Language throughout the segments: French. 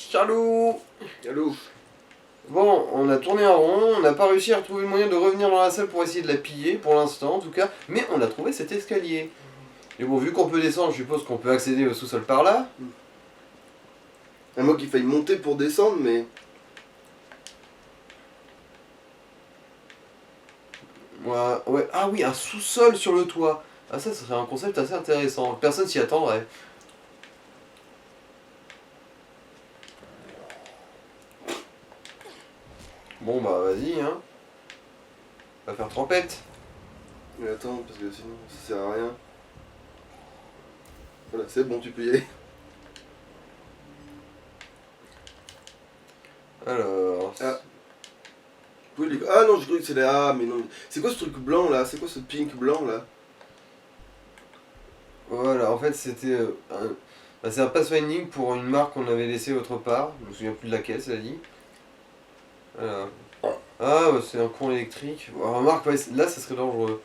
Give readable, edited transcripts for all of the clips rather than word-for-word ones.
Ciao. Allô. Bon, on a tourné en rond, on n'a pas réussi à retrouver le moyen de revenir dans la salle pour essayer de la piller, pour l'instant en tout cas, mais on a trouvé cet escalier. Et bon, vu qu'on peut descendre, je suppose qu'on peut accéder au sous-sol par là. À moi qu'il faille monter pour descendre, mais... Ouais, ouais. Ah oui, un sous-sol sur le toit. Ah ça serait un concept assez intéressant, personne s'y attendrait. Bon bah vas-y hein. On va faire trempette. Mais attends, parce que sinon ça sert à rien. Voilà, c'est bon, tu peux y aller. Alors... Ah. Ah non, je croyais que c'est là. Ah, mais non. C'est quoi ce truc blanc là? C'est quoi ce pink blanc là? Voilà, en fait c'était bah, c'est un pathfinding pour une marque qu'on avait laissée autre part, je me souviens plus de laquelle, ça dit. Voilà. Ah, bah, c'est un courant électrique. Bon, remarque, ouais, là ça serait dangereux.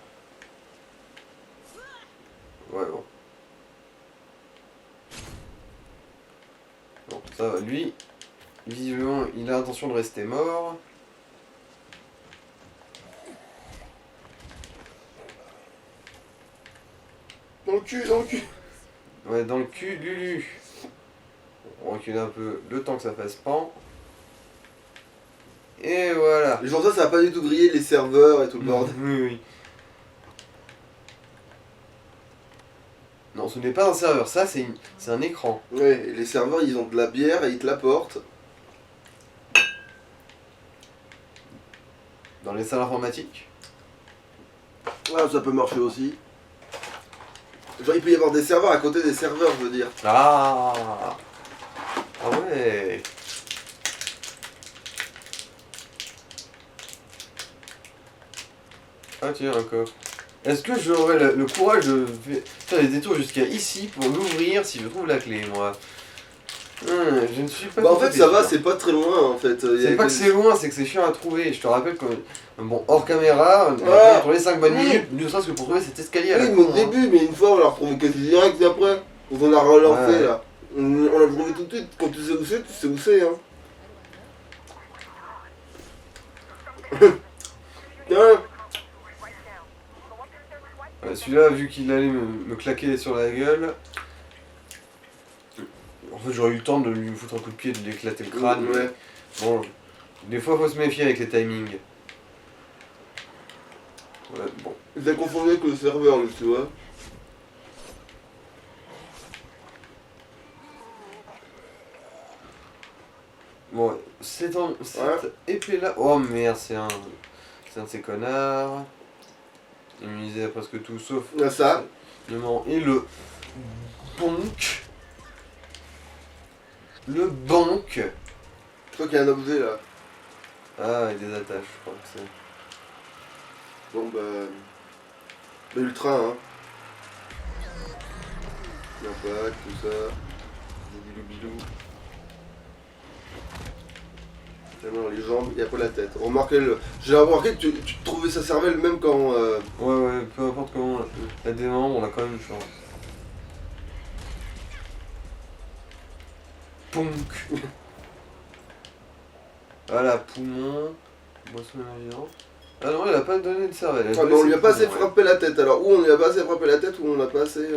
Ouais, bon. Bon, ça va, lui, visiblement, il a l'intention de rester mort. Dans le cul, dans le cul. Ouais, dans le cul, Lulu. On recule un peu le temps que ça fasse pan. Et voilà. Et genre ça va pas du tout griller les serveurs et tout le bordel. Oui, oui. Non, ce n'est pas un serveur, ça c'est un écran. Ouais, et les serveurs ils ont de la bière et ils te l'apportent. Dans les salles informatiques. Ah, ça peut marcher aussi. Genre il peut y avoir des serveurs à côté des serveurs, je veux dire. Ah. Ah ouais. Ah tiens, un coffre. Est-ce que j'aurai le courage de faire des détours jusqu'à ici pour l'ouvrir si je trouve la clé, moi? Je ne suis pas... Bah en fait ça va, c'est pas très loin en fait. C'est pas que c'est loin, c'est que c'est chiant à trouver. Je te rappelle que, bon, hors caméra, on Ah. a trouvé 5 bonnes minutes, ne serait-ce que pour trouver cet escalier à la Oui, mais con, au hein. début, mais une fois on l'a retrouvé quasi direct après. Donc on a relancé Ouais. là. On l'a trouvé tout de suite. Quand tu sais où c'est, hein. Tiens. Celui-là, vu qu'il allait me claquer sur la gueule, en fait j'aurais eu le temps de lui foutre un coup de pied et de lui éclater le crâne. Ouais. Mais bon, des fois faut se méfier avec les timings. Ouais, bon. Il t'a confondu avec le serveur, lui, tu vois. Bon, cette épée là. Oh merde, c'est un de ces connards. Immunisé à presque tout sauf. Là, ça. Non, et le bonk. Le banque. Je crois qu'il y a un objet là. Ah, et des attaches, je crois que c'est. Bon bah. Bah, ultra, hein. L'impact, tout ça. Bilou bilou. Tellement les jambes et après la tête. J'ai remarqué que tu trouvais sa cervelle même quand. Ouais, peu importe comment la démembre, on a quand même une chance. Ponk. Voilà, poumon, boisson énergisante. Ah non, il a pas donné de cervelle. Ah, bah, on lui a pas assez frappé la tête alors. Ou on lui a pas assez frappé la tête ou on l'a pas assez.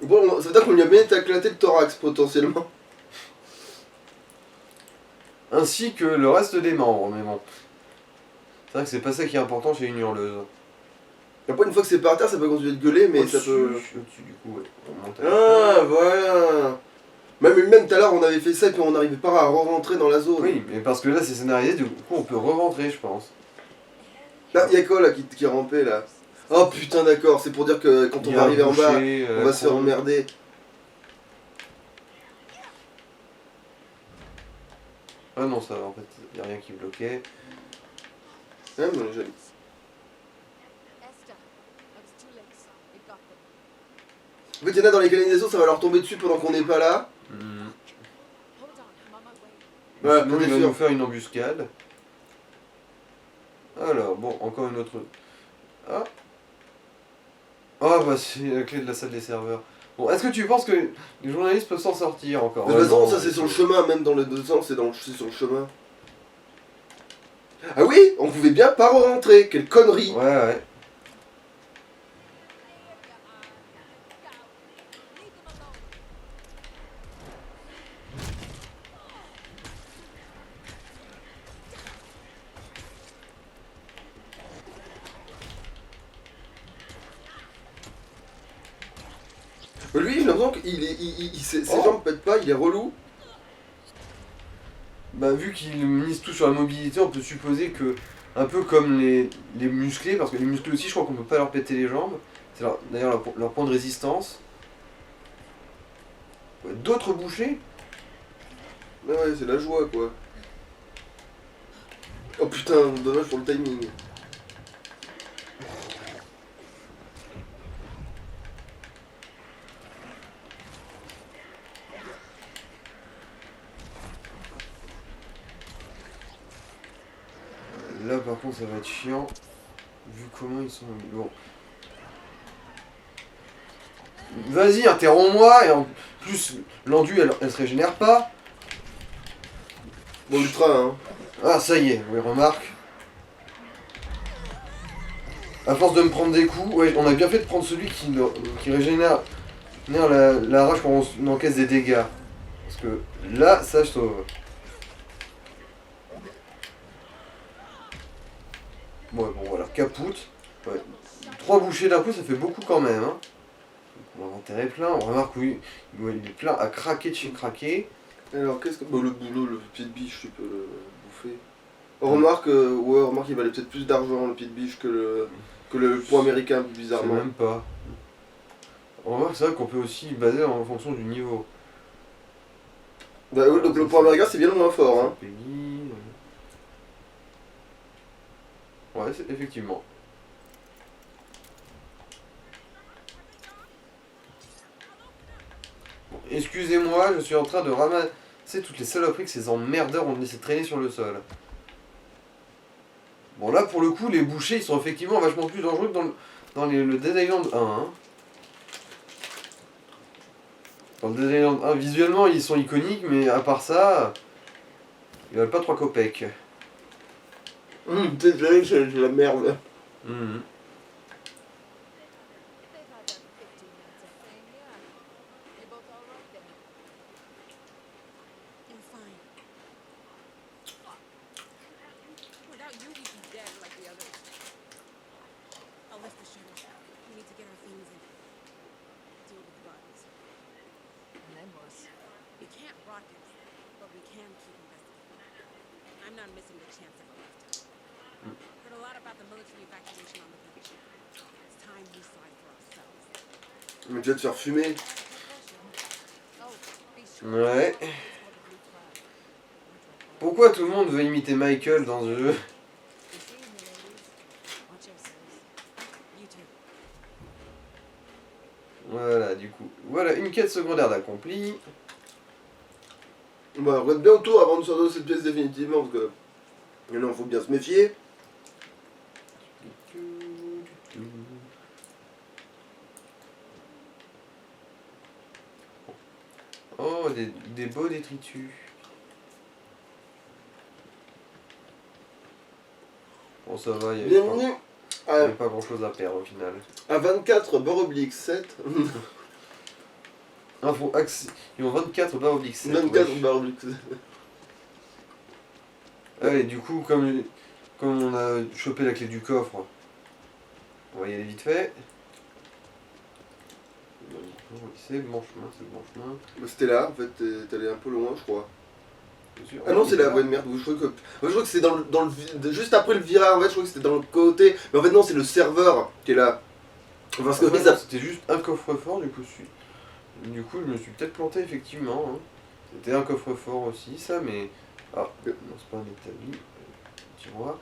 Bon, ça veut dire qu'on lui a bien éclaté le thorax potentiellement. Ainsi que le reste des membres, mais bon. C'est vrai que c'est pas ça qui est important chez une hurleuse. Après, une fois que c'est par terre, ça peut continuer de gueuler, mais ça peut. Au-dessus, du coup, ouais. On monte Ah, voilà. Même tout à l'heure, on avait fait ça et puis on n'arrivait pas à re-rentrer dans la zone. Oui, mais parce que là c'est scénarisé, du coup on peut re-rentrer, je pense. Là, y'a quoi là qui rampait là? Oh putain, d'accord, c'est pour dire que quand on va arriver en bas, on va se faire emmerder. Ah non, ça va, en fait, y a rien qui bloquait. Ouais, mais j'aime. En fait, y'en a dans les canalisations, ça va leur tomber dessus pendant qu'on n'est pas là. Ouais, Sinon, il va nous faire une embuscade. Alors, bon, encore une autre. Ah. Oh, bah c'est la clé de la salle des serveurs. Bon, est-ce que tu penses que les journalistes peuvent s'en sortir encore? De toute Ouais, façon, non, ça c'est sur le chemin, même dans les deux sens, c'est sur le chemin. Ah oui, on pouvait bien pas rentrer, quelle connerie. Ouais, ouais. Lui, j'ai l'impression ses Oh. jambes pètent pas, il est relou. Bah, vu qu'ils misent tout sur la mobilité, on peut supposer que, un peu comme les musclés, parce que les musclés aussi, je crois qu'on peut pas leur péter les jambes. C'est d'ailleurs leur point de résistance. Ouais, d'autres bouchées? Ah ouais, c'est la joie quoi. Oh putain, dommage pour le timing. Là, par contre, ça va être chiant, vu comment ils sont... Bon. Vas-y, interromps-moi, et en plus, l'enduit, elle se régénère pas. Bon, ultra, hein. Ah, ça y est, oui, remarque. À force de me prendre des coups, ouais, on a bien fait de prendre celui qui régénère la rage quand on encaisse des dégâts. Parce que là, ça je sauve. Bon, bon voilà, capoute. Ouais. 3 bouchées d'un coup, ça fait beaucoup quand même. Hein. Mon inventaire est plein, on remarque oui, il est plein à craquer de chez craquer. Alors, qu'est-ce que. Bon, le boulot, le pied de biche, tu peux le bouffer. Remarque, il valait peut-être plus d'argent le pied de biche que le poids américain, Je sais bizarrement. même pas. On remarque, c'est vrai qu'on peut aussi baser en fonction du niveau. Bah, oui, donc le poids américain, c'est bien moins fort, hein. Peggy, ouais, effectivement. Bon, excusez-moi, je suis en train de ramasser toutes les saloperies que ces emmerdeurs ont laissé traîner sur le sol. Bon là pour le coup les bouchers ils sont effectivement vachement plus dangereux que dans le Dead Island 1. Hein. Dans le Dead Island 1 visuellement ils sont iconiques mais à part ça ils valent pas 3 copecs. Désolé, c'est la merde. Mhm. Mais tu vas te faire fumer. Ouais. Pourquoi tout le monde veut imiter Michael dans ce jeu? Voilà du coup. Voilà une quête secondaire d'accompli. Bah, regarde bien autour avant de sortir de cette pièce définitivement, parce que. Non, faut bien se méfier. Oh, des beaux détritus. Bon, ça va, il n'y Bienvenue avait pas grand chose à perdre au final. à 24 barre oblique 7. Info accès. Ils ont 24 barres obliques 7. 24 wesh. barre oblique 7. Allez, du coup, comme on a chopé la clé du coffre, on va y aller vite fait. C'est le bon chemin, c'est le bon chemin. Bah, c'était là, en fait, t'es allé un peu loin, je crois. Bien sûr. Ah non, c'est la voie de merde. Je crois que c'est juste après le virage, en fait, je crois que c'était dans le côté. Mais en fait, non, c'est le serveur qui est là. Parce que Après, ça. non, c'était juste un coffre-fort, du coup, je me suis peut-être planté, effectivement. Hein. C'était un coffre-fort aussi, ça, mais... Ah, non, c'est pas un établi. Tiroir.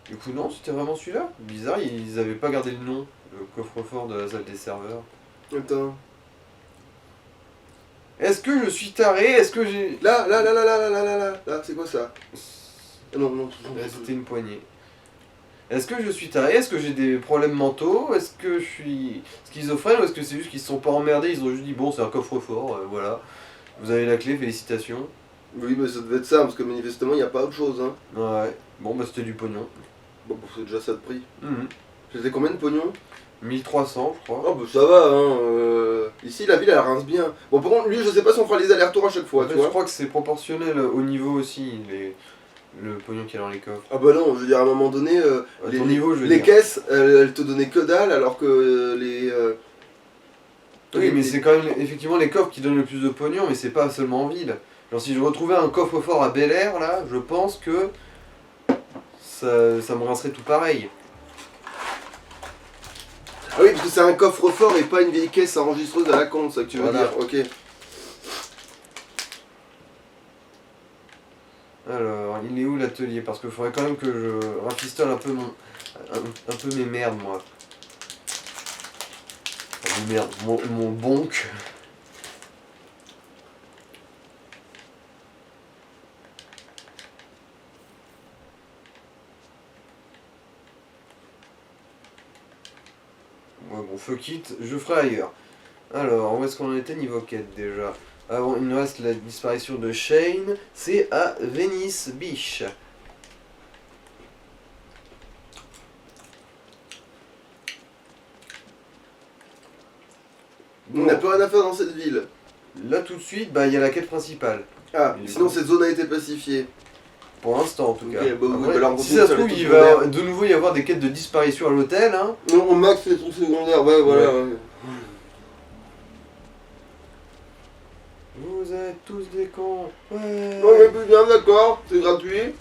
Du coup, non, c'était vraiment celui-là. Bizarre, ils avaient pas gardé le nom, le coffre-fort de la salle des serveurs. Attends. Est-ce que je suis taré? Est-ce que j'ai... Là, c'est quoi ça? Ah non, Là, c'était une poignée. Est-ce que je suis taré? Est-ce que j'ai des problèmes mentaux? Est-ce que je suis schizophrène? Ou est-ce que c'est juste qu'ils se sont pas emmerdés? Ils ont juste dit bon, c'est un coffre-fort, voilà. Vous avez la clé, félicitations. Oui, mais ça devait être ça, parce que manifestement, il n'y a pas autre chose. Hein. Ouais. Bon, bah c'était du pognon. Bon, c'est déjà ça de prix. Mhm. C'était combien de pognon? 1300, je crois. Oh, bah ça va, hein. Ici, la ville, elle rince bien. Bon, par contre, lui, je sais pas si on fera les allers-retours à chaque fois, En fait, tu je vois. crois que c'est proportionnel au niveau aussi, le pognon qu'il y a dans les coffres. Ah bah non, je veux dire, à un moment donné, À ton niveau, je veux les dire. caisses, elles te donnaient que dalle, alors que Oui, mais c'est quand même effectivement les coffres qui donnent le plus de pognon, mais c'est pas seulement en ville. Genre, si je retrouvais un coffre-fort à Bel Air, là, je pense que ça me rincerait tout pareil. Ah oui, parce que c'est un coffre-fort et pas une vieille caisse enregistreuse à la con, c'est ça que tu veux Voilà. dire, ok. Alors, il est où l'atelier? Parce qu'il faudrait quand même que je rafistole un peu un peu mes merdes, moi. Enfin, mes merdes, mon bonk. Ouais, bon, fuck it, je ferai ailleurs. Alors, où est-ce qu'on en était niveau quête déjà? Avant, il nous reste la disparition de Shane, c'est à Venice Beach. On n'a plus rien à faire dans cette ville. Là tout de suite, bah il y a la quête principale. Ah, Il est sinon bon. cette zone a été pacifiée. Pour l'instant en tout Ok, cas. bah oui, Après, bah là, on si ça se continue trouve, sur les il trucs va secondaires. de nouveau y avoir des quêtes de disparition à l'hôtel, hein. Non, au max les trucs secondaires, ouais, voilà. Ouais. Ouais. Vous êtes tous des cons. Ouais. Non, mais plus bien, d'accord, c'est gratuit.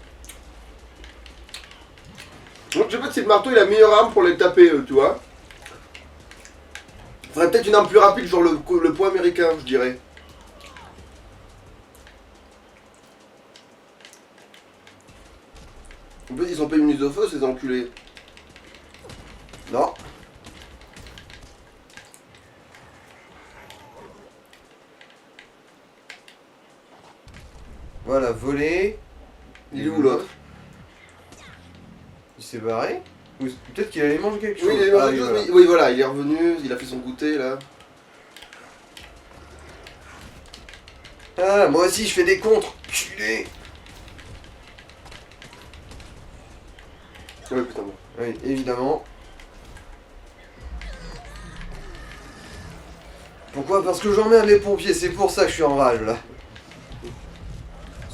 Donc je sais pas si le marteau est la meilleure arme pour les taper, tu vois. Faudrait peut-être une arme plus rapide, genre le poids américain, je dirais. En plus, ils sont pas une mise au feu, ces enculés. Non. Voilà, volé. Il est où l'autre? Il s'est barré. Ou peut-être qu'il allait manger quelque chose. Oui, il est mangé Ah, quelque chose, voilà. mais oui, voilà, il est revenu, il a fait son goûter là. Ah, moi aussi je fais des contres. Culé. Ouais, putain, bon. Oui, évidemment. Pourquoi? Parce que j'emmerde les pompiers, c'est pour ça que je suis en rage là.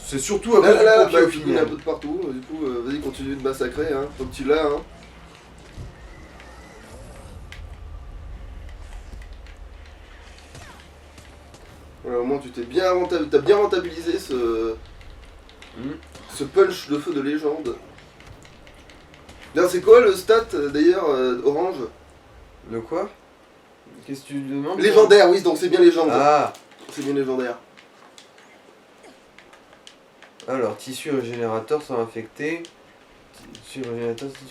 C'est surtout à cause du Là, pompier au bah, il y en a un final. peu de partout, du coup, vas-y, continue de massacrer, hein, tant que tu l'as, hein. Voilà, au moins tu t'es bien t'as bien rentabilisé ce punch de feu de légende. D'ailleurs, c'est quoi le stat d'ailleurs orange? Le quoi? Qu'est-ce que tu demandes? Légendaire, oui, donc c'est bien légende. Ah. C'est bien légendaire. Alors, tissu régénérateur sans infecté. Tissu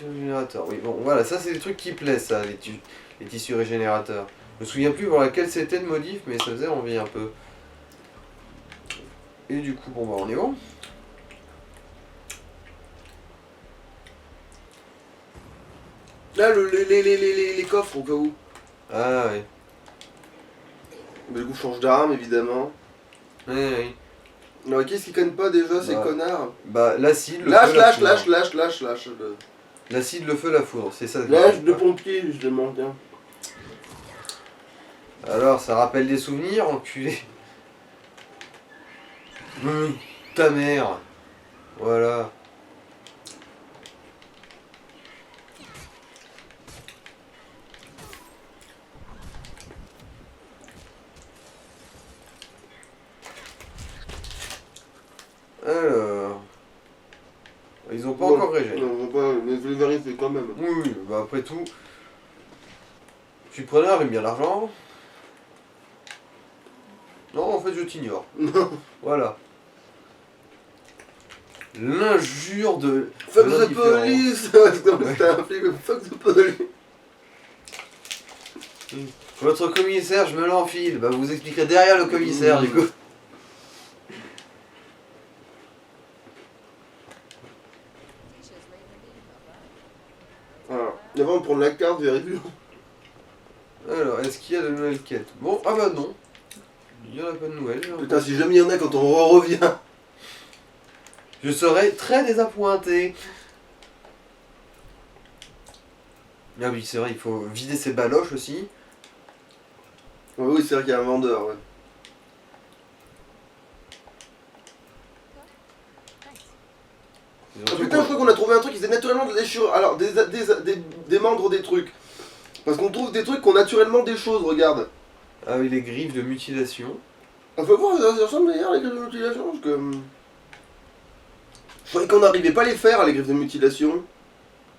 régénérateur. Oui, bon, voilà, ça c'est des trucs qui plaisent, ça, les tissus régénérateurs. Je me souviens plus pour laquelle c'était de modif, mais ça faisait envie un peu. Et du coup, bon, bah, on est bon. Là, les coffres, au cas où. Ah, oui. Mais du coup, change d'arme, évidemment. Oui, oui. Alors, qu'est-ce qu'ils connaissent pas déjà, ces Bah, connards? Bah, l'acide, le Lâche, feu, la lâche, foudre. lâche. L'acide, le feu, la foudre, c'est ça. Lâche de pompier, justement, tiens. Alors, ça rappelle des souvenirs, enculé. Ta mère. Voilà. Alors. Ils ont pas encore régénéré. Non, on va pas, mais je vais vérifier quand même. Oui, oui, bah après tout. Je suis preneur, j'aime bien l'argent. Non, en fait, je t'ignore. Non. Voilà. L'injure de. Fuck de the l'indifférence. police. C'était un film, fuck the police. Votre commissaire, je me l'enfile. Bah, vous expliquerez derrière le commissaire, du coup. avant de prendre la carte, vérifie. Alors, est-ce qu'il y a de nouvelles quêtes? Bon, ah bah non. Il n'y en a pas de nouvelles. Putain, si jamais il y en a quand on revient. Je serais très désappointé. Ah oui, c'est vrai, il faut vider ses baloches aussi. Oui, c'est vrai qu'il y a un vendeur, ouais. Ah, putain, je crois qu'on a trouvé un truc qui faisait naturellement des déchirures. Alors, des membres des trucs. Parce qu'on trouve des trucs qui ont naturellement des choses, regarde. Ah oui, les griffes de mutilation. On peut voir, ça ressemble d'ailleurs les griffes de mutilation, parce que... Je croyais qu'on n'arrivait pas à les faire, les griffes de mutilation.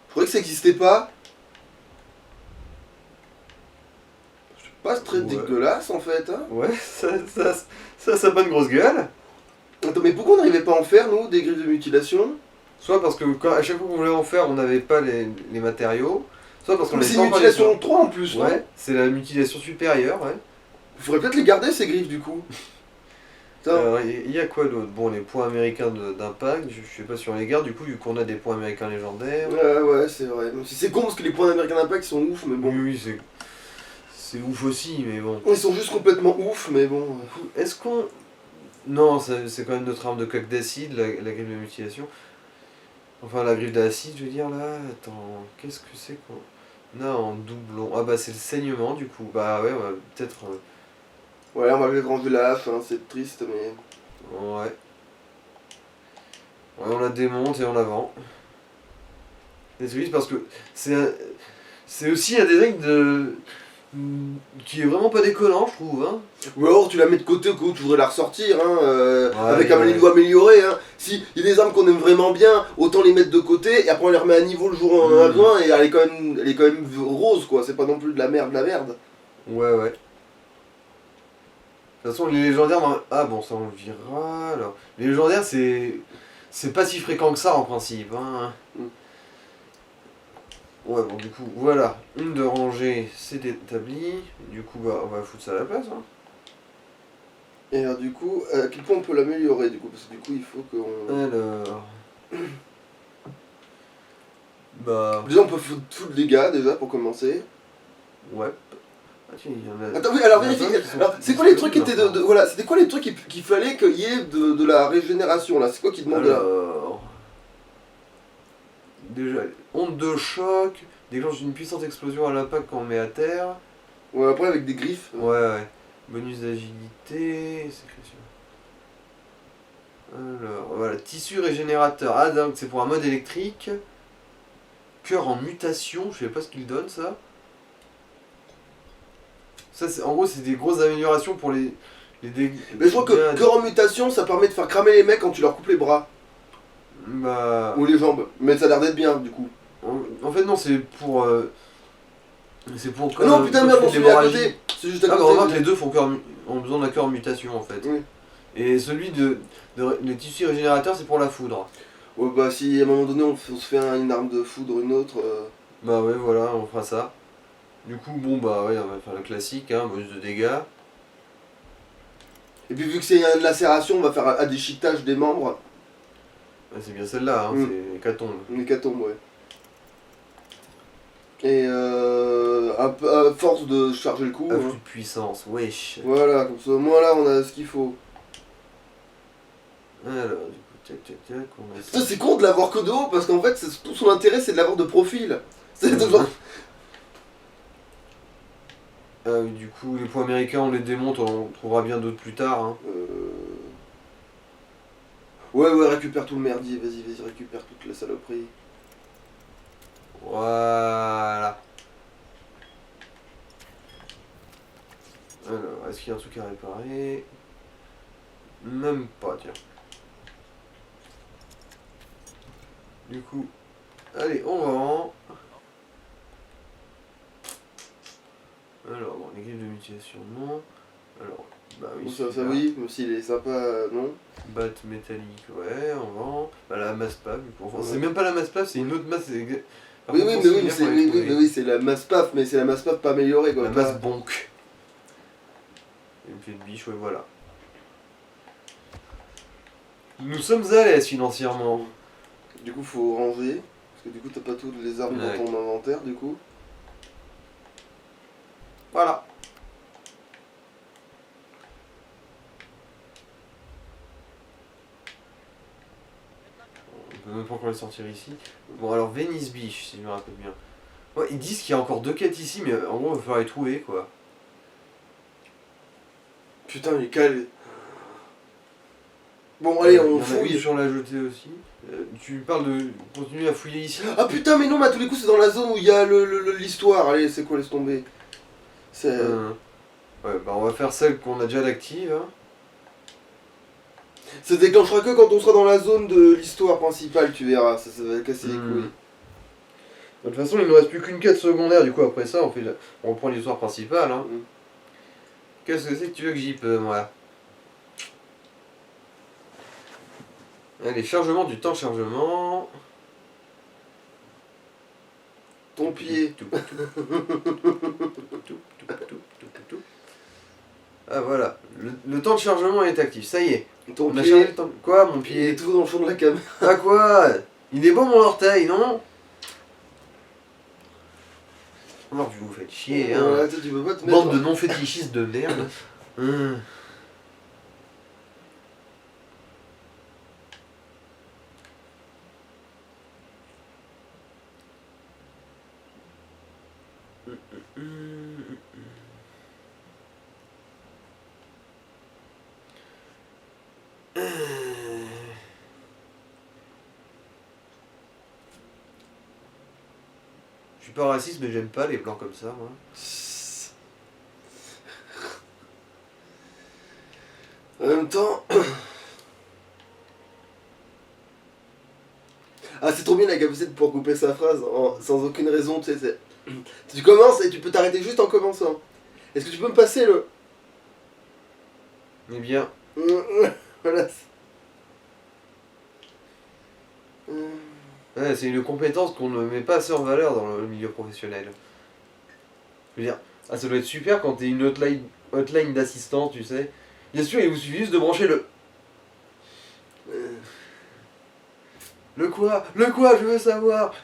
Je croyais que ça n'existait pas. C'est pas très dégueulasse en fait, hein. Ouais, ça a pas une grosse gueule. Attends, mais pourquoi on n'arrivait pas à en faire, nous, des griffes de mutilation? Soit parce que à chaque fois qu'on voulait en faire, on n'avait pas les matériaux. Soit parce qu'on Mais les c'est une mutilation 3 en plus, non? Ouais, c'est la mutilation supérieure, ouais. Il faudrait peut-être les garder, ces griffes, du coup. Alors, il y a quoi d'autre? Bon, les points américains d'impact, je sais pas si on les garde, du coup, vu qu'on a des points américains légendaires. Ouais, c'est vrai. Même si c'est con parce que les points d'American Impact sont ouf, mais bon. Oui, c'est ouf aussi, mais bon. Ils sont juste complètement ouf, mais bon. Est-ce qu'on... Non, c'est quand même notre arme de coque d'acide, la griffe de mutilation. Enfin, la griffe d'acide, je veux dire, là. Attends, qu'est-ce que c'est qu'on a en doublon? Ah bah, c'est le saignement, du coup. Bah ouais, on va peut-être... Ouais, on va peut-être ranger la hache, hein, c'est triste, mais... Ouais. Ouais, on la démonte et on la vend. Et c'est juste parce que c'est aussi un design qui est vraiment pas déconnant, je trouve. Hein. Ou alors tu la mets de côté au cas où tu voudrais la ressortir, hein, Ouais, avec un niveau amélioré. Hein. Si il y a des armes qu'on aime vraiment bien, autant les mettre de côté et après on les remet à niveau le jour où on en a besoin et elle est quand même rose, quoi. C'est pas non plus de la merde, Ouais, ouais. De toute façon, les légendaires... Ah bon, ça on le virera, alors. Les légendaires, c'est pas si fréquent que ça, en principe. Hein. Ouais, bon, du coup, voilà. Une de rangée, c'est établi. Du coup, bah, on va foutre ça à la place. Hein. Et alors, du coup, à quel point on peut l'améliorer, du coup? Parce que du coup, il faut qu'on... Alors... Bah... Déjà, on peut foutre des dégâts, déjà, pour commencer. Ouais. Ah, tiens, il y en a... Attends, oui, alors vérifie. Alors, c'est quoi les trucs qui étaient voilà, c'était quoi les trucs qu'il fallait qu'il y ait de la régénération, là? C'est quoi qui demandait là? Alors... Déjà, onde de choc, déclenche une puissante explosion à l'impact quand on met à terre. Ouais, après avec des griffes. Ouais. Bonus d'agilité, sécrétion. Alors, voilà, tissu régénérateur. Ah, donc c'est pour un mode électrique. Cœur en mutation, je sais pas ce qu'il donne ça. Ça, en gros, c'est des grosses améliorations pour les dégâts. Mais je crois que cœur en mutation, ça permet de faire cramer les mecs quand tu leur coupes les bras. Bah... Ou les jambes. Mais ça a l'air d'être bien, du coup. En fait, non, c'est pour... c'est pour... Ah non, putain, merde, on se met à côté. C'est juste à côté. Ah, bah, remarque, les deux ont besoin d'un cœur en mutation, en fait. Oui. Et celui le tissu régénérateur, c'est pour la foudre. Ouais, bah si à un moment donné on se fait une arme de foudre, une autre... Bah ouais, voilà, on fera ça. Du coup, bon, bah ouais, on va faire le classique, hein, bonus de dégâts. Et puis vu que c'est une lacération, on va faire un déchiquetage des membres. Ouais, c'est bien celle-là, hein, c'est hécatombe. Une hécatombe, ouais. Et à force de charger le coup... Afflux hein. de puissance, wesh. Voilà, comme ça au moins là on a ce qu'il faut. Alors, du coup, tac, on a Putain, c'est con de l'avoir que de haut parce qu'en fait tout son intérêt c'est de l'avoir de profil. C'est de genre... Ah oui, du coup, les points américains, on les démonte, on trouvera bien d'autres plus tard. Hein. Ouais, récupère tout le merdier, vas-y, récupère toute la saloperie. Voilà. Alors, est-ce qu'il y a un truc à réparer? Même pas, tiens. Du coup, allez, on vend. Alors, bon, les griffes de mutilation, non. Alors, bah oui, Ça oui, même s'il est sympa, non. Batte métallique, ouais, on vend. Bah la masse paf, du coup. Enfin, c'est même pas la masse paf, c'est une autre masse. Oui, c'est la masse paf, mais c'est la masse paf pas améliorée quoi. La masse bonk. Une clé de biche, ouais, voilà. Nous sommes à l'aise financièrement. Du coup, faut ranger. Parce que du coup, t'as pas toutes les armes Ouais. dans ton inventaire, du coup. Voilà. On peut même pas encore les sortir ici. Bon, alors Venice Beach, si je me rappelle bien. Ouais, ils disent qu'il y a encore 2 quêtes ici, mais en gros, il va falloir les trouver, quoi. Putain, mais calme. Bon, allez, Il y on en a une fouille. sur la jetée aussi. Tu parles de continuer à fouiller ici? Ah putain, mais non, mais à tous les coups, c'est dans la zone où il y a l'histoire. Allez, c'est quoi, laisse tomber. C'est. Ouais, bah on va faire celle qu'on a déjà d'active. Hein. Ça déclenchera que quand on sera dans la zone de l'histoire principale, tu verras. Ça va casser les couilles. De toute façon, il ne nous reste plus qu'une quête secondaire, du coup, après ça, on reprend l'histoire principale. Hein. Qu'est-ce que c'est que tu veux que j'y peux, moi? Allez, chargement du temps de chargement. Ton pied. Ah voilà, le temps de chargement est actif, ça y est. Ton On a chargé pied. le temps. Quoi, mon Il est pied? tout dans le fond de la caméra. Ah quoi? Il est beau mon orteil, non? Oh, vous vous faites chier, hein. Toi, tu peux pas te mettre. Bande de non-fétichistes de merde. Hum. Je suis pas raciste, mais j'aime pas les blancs comme ça, moi. En même temps. Ah, c'est trop bien la capacité de pouvoir couper sa phrase sans aucune raison, tu sais. Tu commences et tu peux t'arrêter juste en commençant. Est-ce que tu peux me passer le. Eh bien, Voilà. ouais, c'est une compétence qu'on ne met pas assez en valeur dans le milieu professionnel. Je veux dire, ah, ça doit être super quand t'es une hotline d'assistance, tu sais. Bien sûr, il vous suffit juste de brancher le. Le quoi? Le quoi? Je veux savoir.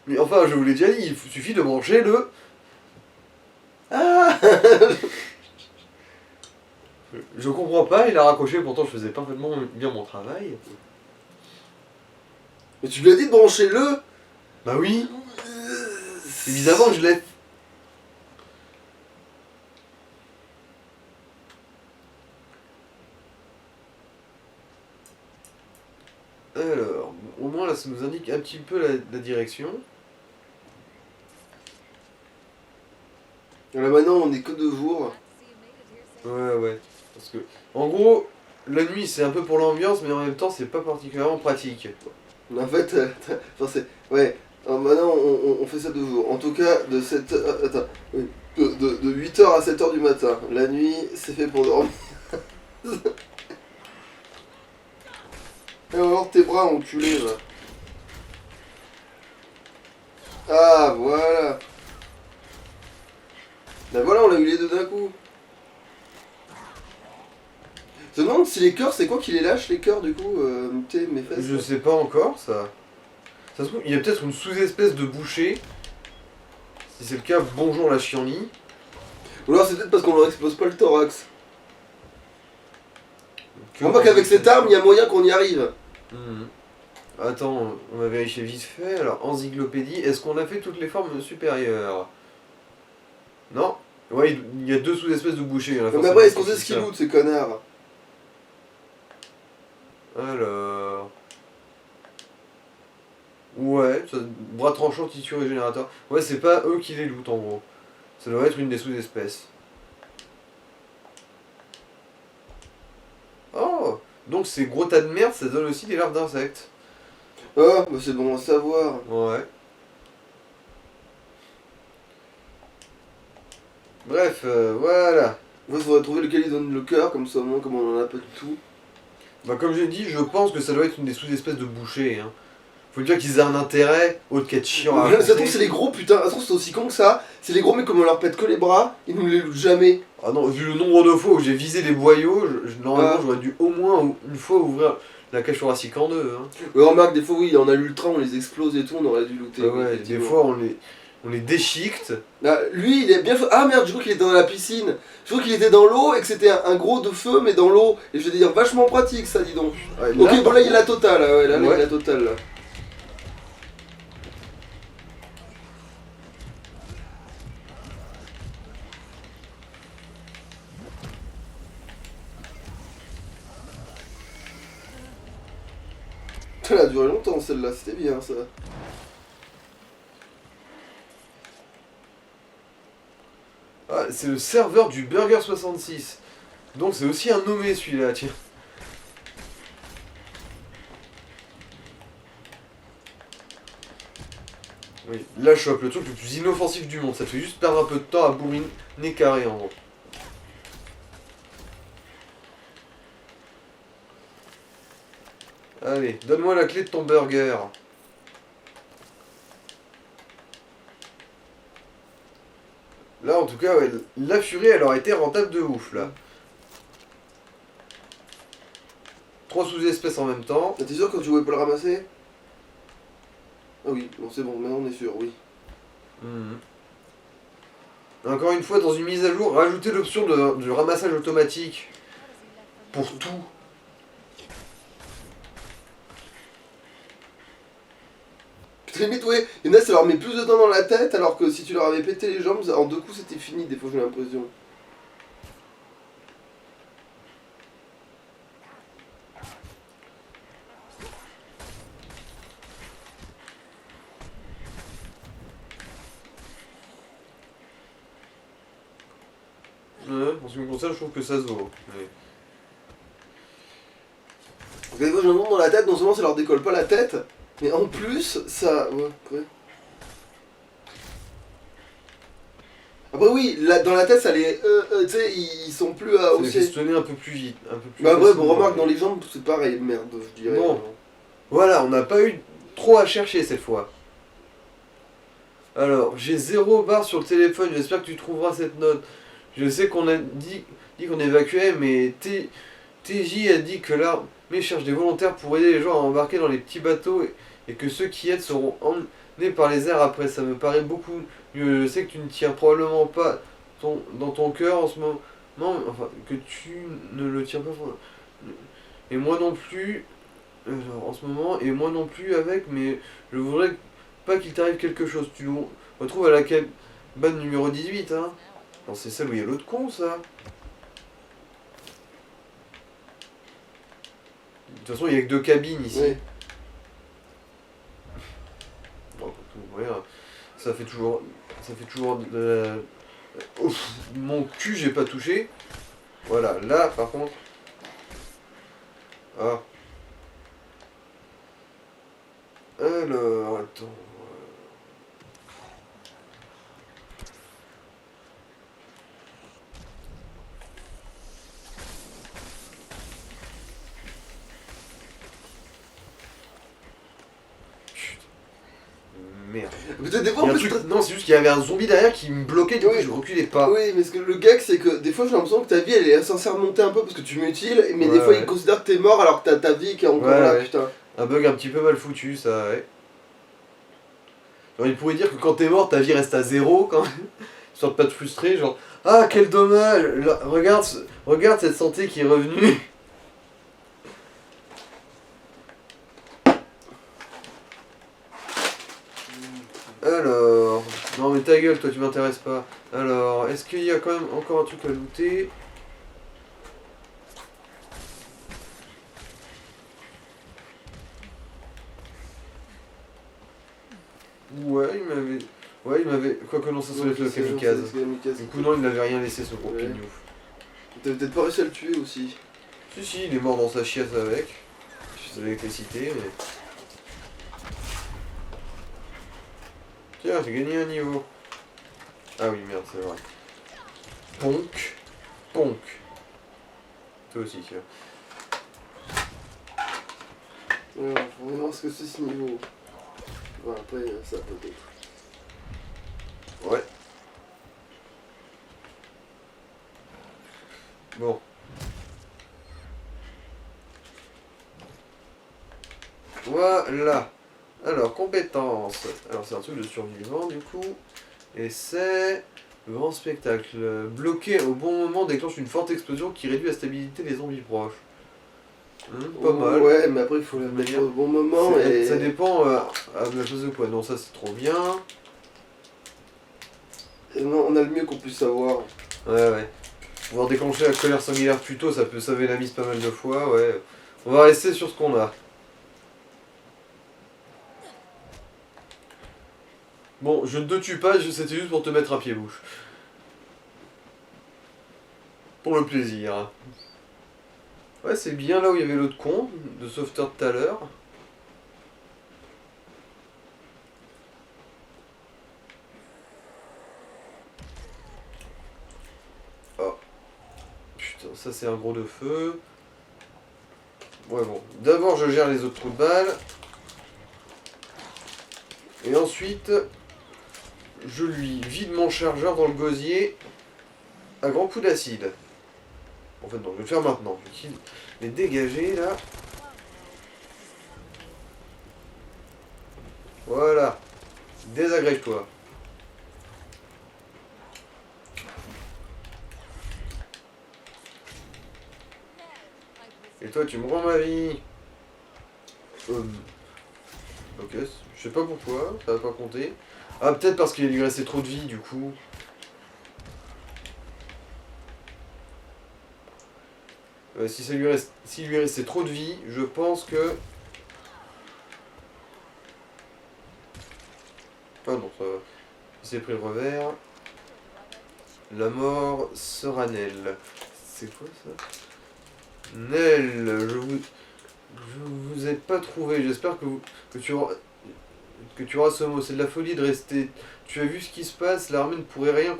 Mais enfin, je vous l'ai déjà dit, il suffit de brancher le. Ah. Je comprends pas, il a raccroché, pourtant je faisais parfaitement bien mon travail. Mais tu lui as dit de brancher le. Bah oui, évidemment que je l'ai. Alors, au moins là ça nous indique un petit peu la direction. Là maintenant on est que 2 jours. Ouais. Parce que, en gros, la nuit c'est un peu pour l'ambiance, mais en même temps c'est pas particulièrement pratique. En fait, enfin c'est. Ouais. Alors maintenant on fait ça 2 jours. En tout cas, de 7. Attends. Oui. De 8h à 7h du matin. La nuit, c'est fait pour dormir. Et on va voir tes bras enculés là. Ah voilà. Ben voilà, on a eu les deux d'un coup. Je me demande si les cœurs, c'est quoi qui les lâche les cœurs du coup, tu sais, mes fesses. Je sais pas encore ça. Ça se trouve, il y a peut-être une sous-espèce de boucher. Si c'est le cas, bonjour la chienlit. Ou alors c'est peut-être parce qu'on leur explose pas le thorax. Je crois pas qu'avec cette arme, il y a moyen qu'on y arrive. Attends, on va vérifier vite fait. Alors, encyclopédie, est-ce qu'on a fait toutes les formes supérieures? Non. Ouais, il y a 2 sous-espèces de bouchers. Il y en a Mais forcément après, est-ce qu'on qui sait font ce qu'ils ça. lootent ces connards? Alors. Ouais, bras tranchant, tissu régénérateur. Ouais, c'est pas eux qui les lootent en gros. Ça doit être une des sous-espèces. Oh! Donc ces gros tas de merde, ça donne aussi des larves d'insectes. Ah, bah c'est bon à savoir. Ouais. Bref, voilà. Il faudrait trouver lequel ils donnent le cœur, comme ça, au moins, comme on en a pas de tout. Bah comme j'ai dit, je pense que ça doit être une des sous-espèces de bouchers. Hein. Faut dire qu'ils aient un intérêt, autre qu'être chiant à Ça se trouve, affronter. c'est les gros, putain. Ça se trouve, c'est aussi con que ça. C'est les gros, mais comme on leur pète que les bras, ils nous les lootent jamais. Ah non, vu le nombre de fois où j'ai visé les boyaux, normalement Ah. j'aurais dû au moins une fois ouvrir la cage thoracique en deux. Hein. Ouais, remarque, des fois, oui, on a l'ultra, on les explose et tout, on aurait dû looter. Ouais, oui, ouais, des effectivement. fois on les déchiquette. Là, lui, il est bien fait. Ah merde, je crois qu'il était dans la piscine. Je crois qu'il était dans l'eau et que c'était un gros de feu, mais dans l'eau. Et je veux dire, vachement pratique ça, dis donc. Ouais, Ok, là, bon, là, il y a la totale. Là, ouais, là, il y a Ouais. la totale. Là. Elle a duré longtemps celle-là, c'était bien ça. Ah, c'est le serveur du Burger 66. Donc c'est aussi un nommé celui-là, tiens. Oui, là je chope le truc le plus inoffensif du monde, ça te fait juste perdre un peu de temps à bourriner carré en gros. Allez, donne-moi la clé de ton burger. Là en tout cas, ouais, la furie elle aurait été rentable de ouf là. 3 sous-espèces en même temps. Ah, t'es sûr quand tu voulais pas le ramasser? Ah oui, bon c'est bon, maintenant on est sûr, oui. Mhm. Encore une fois, dans une mise à jour, rajouter l'option de ramassage automatique pour tout. Putain, limite, ouais, il y en a, ça leur met plus de temps dans la tête, alors que si tu leur avais pété les jambes, en 2 coups c'était fini, des fois j'ai l'impression. Ouais, en ce qui me concerne, je trouve que ça se vaut. Mais... Parce que des fois j'ai un nom dans la tête, non seulement ça leur décolle pas la tête, mais en plus, ça. Ouais, après. Après, oui, là, dans la tête, ça les. Tu sais, ils sont plus à Ça les fait hausser. se tenir un peu plus vite. Un peu plus Bah, ouais, bon, facilement, remarque, mais- dans les jambes, c'est pareil, merde, je dirais. Bon. Voilà, on n'a pas eu trop à chercher cette fois. Alors, j'ai 0 barre sur le téléphone, j'espère que tu trouveras cette note. Je sais qu'on a dit qu'on évacuait, mais TJ a dit que l'armée cherche des volontaires pour aider les gens à embarquer dans les petits bateaux et que ceux qui aident seront emmenés par les airs après. Ça me paraît beaucoup mieux. Je sais que tu ne tiens probablement pas dans ton cœur en ce moment, enfin, que tu ne le tiens pas. Et moi non plus, en ce moment, et moi non plus avec, mais je voudrais pas qu'il t'arrive quelque chose. Tu nous retrouves à la cabane numéro 18, hein. Non, c'est celle où il y a l'autre con, ça. De toute façon, il y a que 2 cabines ici. Ouais. Bon, ouais, ça fait toujours de Ouf, mon cul, j'ai pas touché. Voilà, là, par contre. Ah. Alors, attends. Merde. Peut-être des fois, Il y en a un plus. truc... Non, c'est juste qu'il y avait un zombie derrière qui me bloquait, du coup Oui. je reculais pas. Oui, mais ce que le gag, c'est que des fois, j'ai l'impression que ta vie, elle est censée remonter un peu parce que tu mutiles, mais des Ouais, fois, ouais. ils considèrent que t'es mort alors que t'as ta vie qui est encore Ouais, là, ouais. putain. Un bug un petit peu mal foutu, ça, ouais. Alors, il pourrait dire que quand t'es mort, ta vie reste à 0 quand même. Histoire de pas te frustrer, genre ah quel dommage, là, regarde cette santé qui est revenue. Alors, non mais ta gueule, toi tu m'intéresses pas. Alors, est-ce qu'il y a quand même encore un truc à looter? Ouais, il m'avait. Ouais, il m'avait. Quoique non, ça serait le kamikaze. Du coup, non, il n'avait rien laissé ce gros Ouais. pignouf. T'avais peut-être pas réussi à le tuer aussi. Si, il est mort dans sa chiasse avec. Je sais l'électricité, mais. Tiens, j'ai gagné un niveau. Ah oui, merde, c'est vrai. Ponk. Ponk. Toi aussi, tiens. Alors, on va voir ce que c'est ce niveau. Voilà, après, ça peut-être. Ouais. Bon. Voilà. Alors, compétences. Alors, c'est un truc de survivant, du coup. Et c'est... Grand spectacle. Bloqué au bon moment déclenche une forte explosion qui réduit la stabilité des zombies proches. Pas mal. Ouais, mais après il faut la mettre au bon moment et... Ça dépend à la chose de quoi. Non, ça c'est trop bien. Et non, on a le mieux qu'on puisse savoir. Ouais. Pouvoir déclencher la colère sanguinaire plus tôt, ça peut sauver la mise pas mal de fois, ouais. On va rester sur ce qu'on a. Bon, je ne te tue pas, c'était juste pour te mettre un pied-bouche. Pour le plaisir. Ouais, c'est bien là où il y avait l'autre con, de sauveteur de tout à l'heure. Oh. Putain, ça c'est un gros de feu. Ouais, bon. D'abord, je gère les autres trous de balles. Et ensuite, je lui vide mon chargeur dans le gosier à grands coups d'acide. En fait, non, je vais le faire maintenant. Je vais les dégager là. Voilà. Désagrège-toi. Et toi, tu me rends ma vie. Ok, je sais pas pourquoi, ça va pas compter. Ah, peut-être parce qu'il lui restait trop de vie, du coup. S'il lui restait trop de vie, je pense que... Ah non, ça va. Il s'est pris le revers. La mort sera Nel. C'est quoi ça? Nel, je vous ai pas trouvé. J'espère que tu auras ce mot. C'est de la folie de rester. Tu as vu ce qui se passe? L'armée ne pourrait rien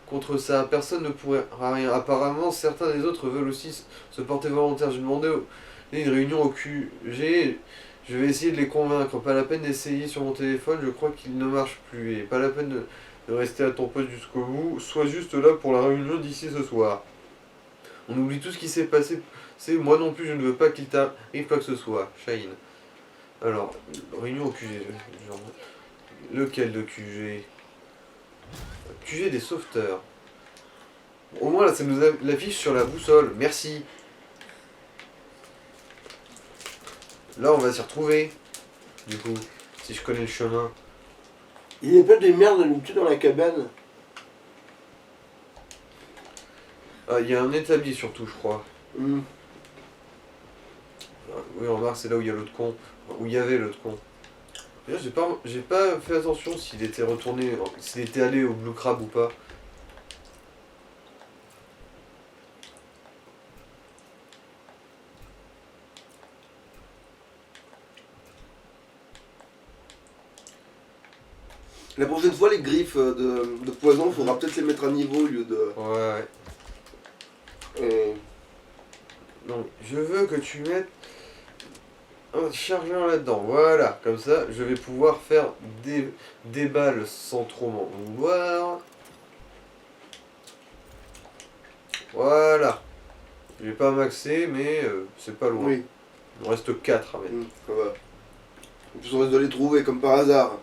contre ça. Personne ne pourrait rien. Apparemment, certains des autres veulent aussi se porter volontaires. J'ai demandé une réunion au QG. Je vais essayer de les convaincre. Pas la peine d'essayer sur mon téléphone. Je crois qu'il ne marche plus. Et pas la peine de rester à ton poste jusqu'au bout. Sois juste là pour la réunion d'ici ce soir. On oublie tout ce qui s'est passé. Moi non plus, je ne veux pas qu'il t'arrive quoi que ce soit. Shine. Alors, réunion au QG. Genre, lequel de QG? QG des sauveteurs. Au moins là, ça nous l'affiche sur la boussole. Merci. Là, on va s'y retrouver. Du coup, si je connais le chemin. Il y a pas des merdes d'habitude dans la cabane. Ah, il y a un établi surtout, je crois. Oui, remarque, c'est là où il y a l'autre con. Où il y avait l'autre con. D'ailleurs, j'ai pas fait attention s'il était retourné, s'il était allé au Blue Crab ou pas. La prochaine fois, les griffes de poison, faudra peut-être les mettre à niveau au lieu de... Ouais. Donc, je veux que tu mettes un chargeur là-dedans. Voilà, comme ça, je vais pouvoir faire des balles sans trop m'en vouloir. Voilà. Je vais pas maxer, mais c'est pas loin. Oui. Il me reste 4 à mettre. Ça va. En plus, on reste de les trouver comme par hasard.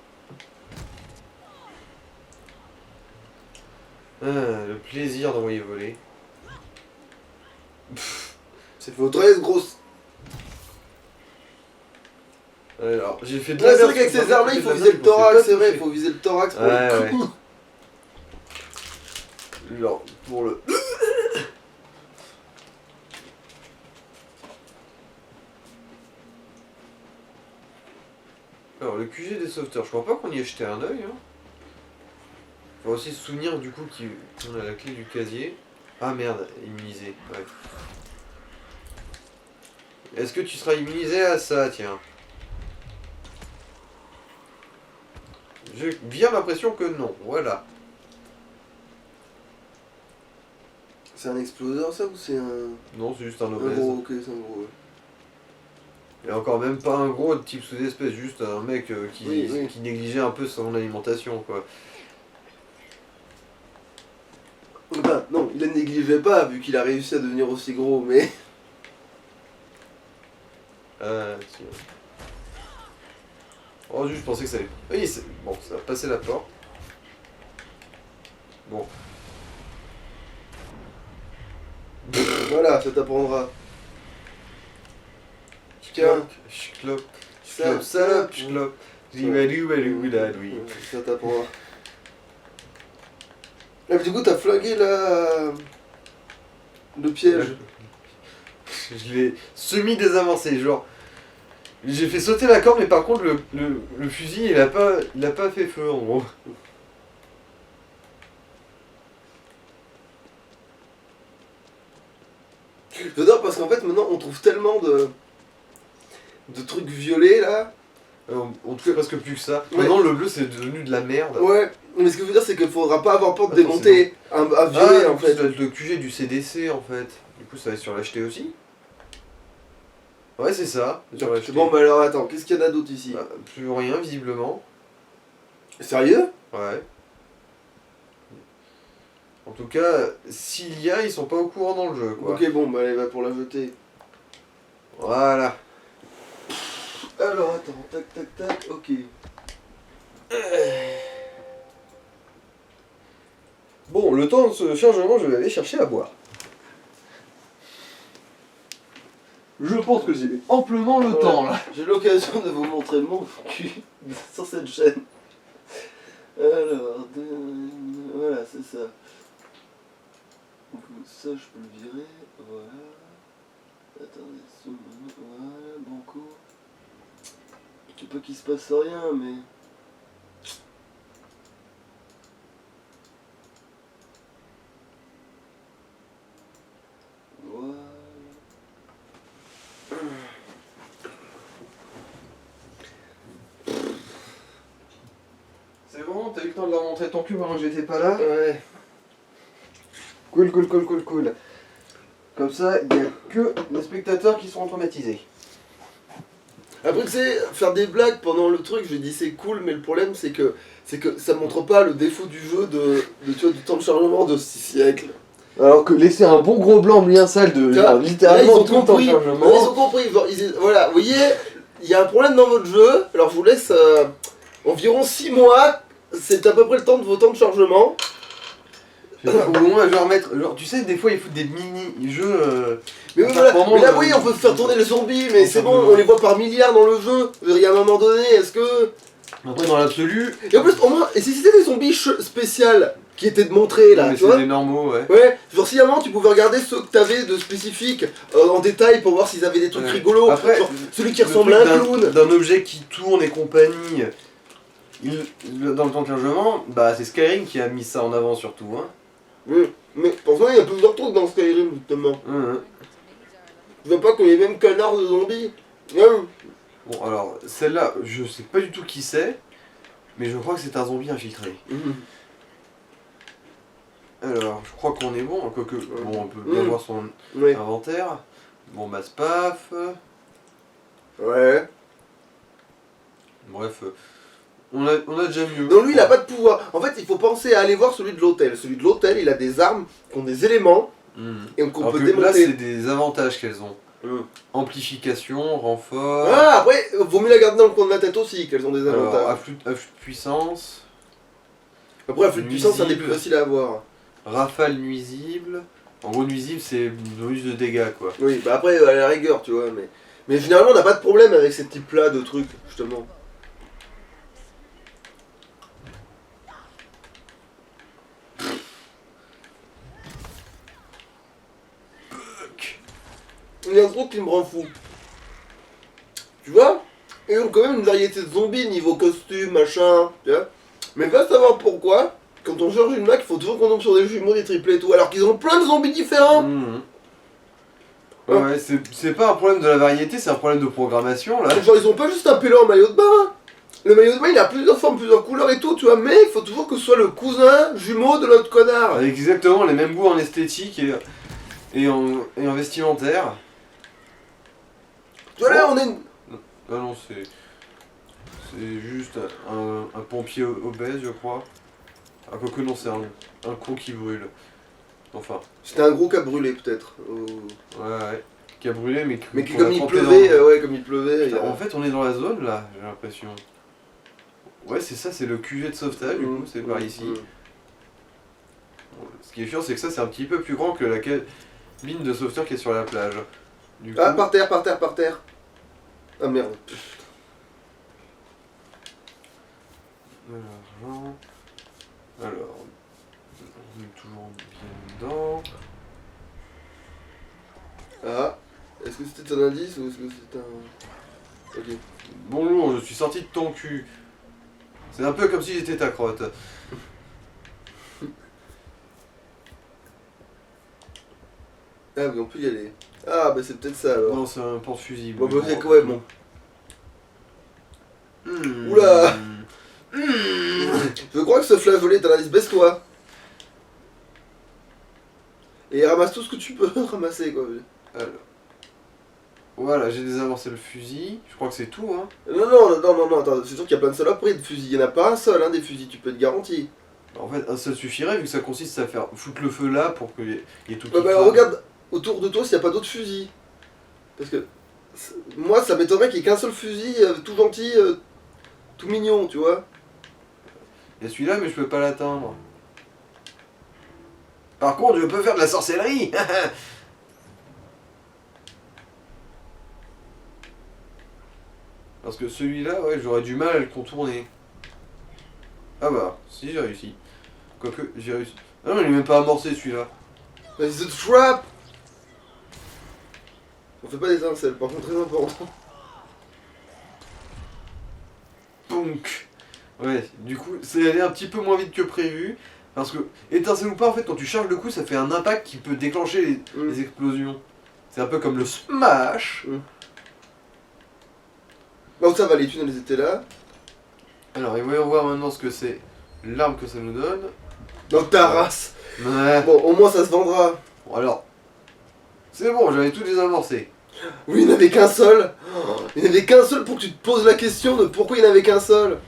Ah, le plaisir d'envoyer voler. C'est fait 13 grosse. Alors, j'ai fait de Ouais, c'est vrai qu'avec ces armes-là, il faut viser le thorax, c'est vrai, il faut viser le thorax pour le coup. Genre, pour le... Alors, le QG des sauveteurs, je crois pas qu'on y ait jeté un œil. Hein. Faut aussi se souvenir du coup qu'on a la clé du casier. Ah merde, immunisé, ouais. Est-ce que tu seras immunisé à ça, tiens? J'ai bien l'impression que non, voilà. C'est un exploseur ça ou c'est un... Non, c'est juste un Un obèse. gros, ok, c'est un gros, ouais. Et encore même pas un gros de type sous-espèce, juste un mec qui négligeait un peu son alimentation, quoi. Bah, non, il ne négligeait pas vu qu'il a réussi à devenir aussi gros, mais... Tiens. Oh, juste, je pensais que ça allait... Oui, bon, ça va passer la porte. Bon. Voilà, ça t'apprendra. Tiens, Schclop, ça, salope, schclop. Jibalou, balou, oui. ça t'apprendra. Ah, mais du coup, t'as flingué le piège. Je l'ai semi-désavancé, genre. J'ai fait sauter la corde, mais par contre, le fusil, il a pas fait feu, en gros. J'adore parce qu'en fait, maintenant, on trouve tellement de trucs violets, là. On trouve presque plus que ça. Ouais. Maintenant, le bleu, c'est devenu de la merde. Ouais, mais ce que je veux dire, c'est qu'il faudra pas avoir peur de Attends, démonter un violet, en fait. fait. Ça doit être le QG du CDC, en fait. Du coup, ça va être sur l'acheter aussi. Ouais, c'est ça. Sur l'acheter. Bon, bah alors, attends, qu'est-ce qu'il y en a d'autre ici? Bah, plus rien, visiblement. Sérieux? Ouais. En tout cas, s'il y a, ils sont pas au courant dans le jeu, quoi. Ok, bon, bah allez, va pour la jeter. Voilà. Alors, attends, tac, tac, tac, ok. Bon, le temps de ce chargement, je vais aller chercher à boire. Je pense que j'ai amplement le Voilà. temps, là. J'ai l'occasion de vous montrer mon cul sur cette chaîne. Alors, voilà, c'est ça. Donc, ça, je peux le virer. Voilà. Attendez, zoom, voilà, bon coup. Je sais pas qu'il se passe rien, mais... Voilà. C'est bon, t'as eu le temps de leur montrer ton cul pendant que j'étais pas là? Ouais. Cool. Comme ça, il n'y a que les spectateurs qui seront traumatisés. Après, tu sais, faire des blagues pendant le truc, je dis c'est cool, mais le problème c'est que ça montre pas le défaut du jeu tu vois, du temps de chargement de 6 siècles. Alors que laisser un bon gros blanc bien sale de Tu vois, genre, littéralement là, ils ont tout le temps de compris. chargement. Là, ils ont compris. Genre, voilà, vous voyez, il y a un problème dans votre jeu, alors je vous laisse environ 6 mois, c'est à peu près le temps de vos temps de chargement. Ou au moins, genre mettre. Genre, tu sais, des fois, ils foutent des mini-jeux. Mais, voilà. pendant Mais là, le- oui, on peut faire tourner les zombies, mais Tout c'est bon, simplement. on les voit par milliards dans le jeu. Je veux dire, il y a un moment donné, est-ce que... Après, dans l'absolu. Et en plus, au moins, et si c'était des zombies spéciales qui étaient montrés là, mais tu c'est vois des normaux, ouais. Ouais, genre si à un moment tu pouvais regarder ceux que t'avais de spécifiques en détail pour voir s'ils avaient des trucs Ouais. rigolos. Après, genre celui qui Le ressemble truc à un clown. d'un objet qui tourne et compagnie. Dans le temps de chargement, bah c'est Skyrim qui a mis ça en avant surtout. Hein. Oui, mais pour ça il y a plusieurs trucs dans Skyrim justement. Je veux pas qu'il y ait même canard de zombies. Bon, alors, celle-là, je sais pas du tout qui c'est, mais je crois que c'est un zombie infiltré. Alors, je crois qu'on est bon, quoique, bon, on peut bien voir son Ouais. inventaire. Bon, bah, spaf. Ouais. Bref, on a déjà mieux. Donc lui il a pas de pouvoir. En fait il faut penser à aller voir celui de l'hôtel. Celui de l'hôtel il a des armes qui ont des éléments et qu'on Alors peut que démonter. là, c'est des avantages qu'elles ont. Mhm. Amplification, renfort. Ah après, vaut mieux la garder dans le coin de la tête aussi, qu'elles ont des Alors, avantages. afflux de puissance. Après, la flûte de puissance, c'est un des plus nuisible. faciles à avoir. Rafale nuisible. En gros, nuisible, c'est bonus de dégâts, quoi. Oui, bah après, à la rigueur, tu vois, mais généralement, on n'a pas de problème avec ces types-là de trucs, justement. Il y a un truc qui me rend fou. Tu vois? Ils ont quand même une variété de zombies niveau costume, machin, tu vois? Mais va savoir pourquoi, quand on charge une Mac, il faut toujours qu'on tombe sur des jumeaux, des triplés et tout, alors qu'ils ont plein de zombies différents! Ouais, c'est pas un problème de la variété, c'est un problème de programmation, là. Genre, ils ont pas juste un pélo en maillot de bain, hein. Le maillot de bain, il a plusieurs formes, plusieurs couleurs et tout, tu vois, mais il faut toujours que ce soit le cousin jumeau de l'autre connard! Avec exactement les mêmes goûts en esthétique et en vestimentaire. Tu vois, là, on est une... Ah non, c'est juste un pompier obèse, je crois. Ah, quoique non, c'est un con qui brûle. Enfin, C'était un gros qui a brûlé peut-être. ouais. Qui a brûlé, mais, Mais qu'on comme a il trempé pleuvait, dans- ouais, comme il pleuvait. Putain, en fait, on est dans la zone là, j'ai l'impression. Ouais, c'est ça, c'est le QG de sauvetage, du coup, c'est par ici. Bon, ce qui est chiant, c'est que ça, c'est un petit peu plus grand que la cabine de sauveteur qui est sur la plage. Du coup, Ah, par terre, par terre, par terre. Ah merde. alors, on est toujours bien dedans. Ah, est-ce que c'était un indice ou est-ce que c'était un... Ok. Bonjour, je suis sorti de ton cul. C'est un peu comme si j'étais ta crotte. Ah, mais on peut y aller. Ah, bah c'est peut-être ça alors. Non, c'est un porte-fusil. Bon, bah mais c'est ouais, bon. Hmm. Oula. Hmm. Je crois que ce flageolet est un indice, baisse-toi. Et ramasse tout ce que tu peux ramasser, quoi. Alors. Voilà, j'ai désamorcé le fusil. Je crois que c'est tout, hein. Non, attends, c'est sûr qu'il y a plein de saloperies de fusils. Il n'y en a pas un seul, hein, des fusils, tu peux être garanti. En fait, un seul suffirait, vu que ça consiste à faire foutre le feu là pour qu'il y ait tout qui Ouais, bah crame. regarde autour de toi s'il n'y a pas d'autres fusils. Parce que moi, ça m'étonnerait qu'il n'y ait qu'un seul fusil, tout gentil, tout mignon, tu vois. Il y a celui-là, mais je peux pas l'atteindre. Par contre, je peux faire de la sorcellerie. Parce que celui-là, ouais, j'aurais du mal à le contourner. Ah bah, si, j'ai réussi. Quoique, j'ai réussi. Ah non, il est même pas amorcé celui-là. Mais c'est the trap. On fait pas des incels, par contre, très important. Punk. Ouais, du coup, c'est allé un petit peu moins vite que prévu. Parce que, étincelle ou pas, en fait, quand tu charges le coup, ça fait un impact qui peut déclencher les explosions. C'est un peu comme le smash. Bon, ça va, les thunes, elles étaient là. Alors, et voyons voir maintenant ce que c'est l'arme que ça nous donne. Donc ta race. Ouais. Bon, au moins ça se vendra. Bon, alors, c'est bon, j'avais tout désamorcé. Oui, il n'y en avait qu'un seul. Oh, il n'y en avait qu'un seul pour que tu te poses la question de pourquoi il n'y en avait qu'un seul.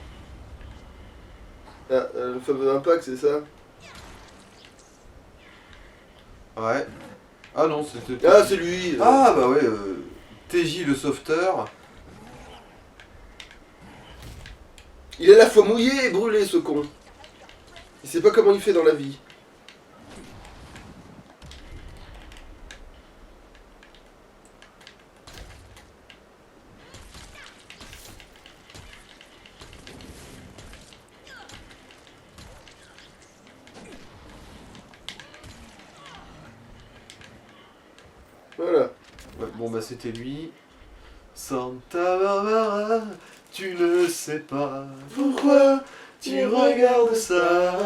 Ah, le fameux impact, c'est ça. Ouais. Ah non, c'était... Ah, c'est lui. Ah bah ouais, TJ le sauveteur. Il est à la fois mouillé et brûlé, ce con. Il sait pas comment il fait dans la vie. Voilà. Ouais, bon bah c'était lui. Santa Barbara, tu ne sais pas pourquoi tu regardes ça.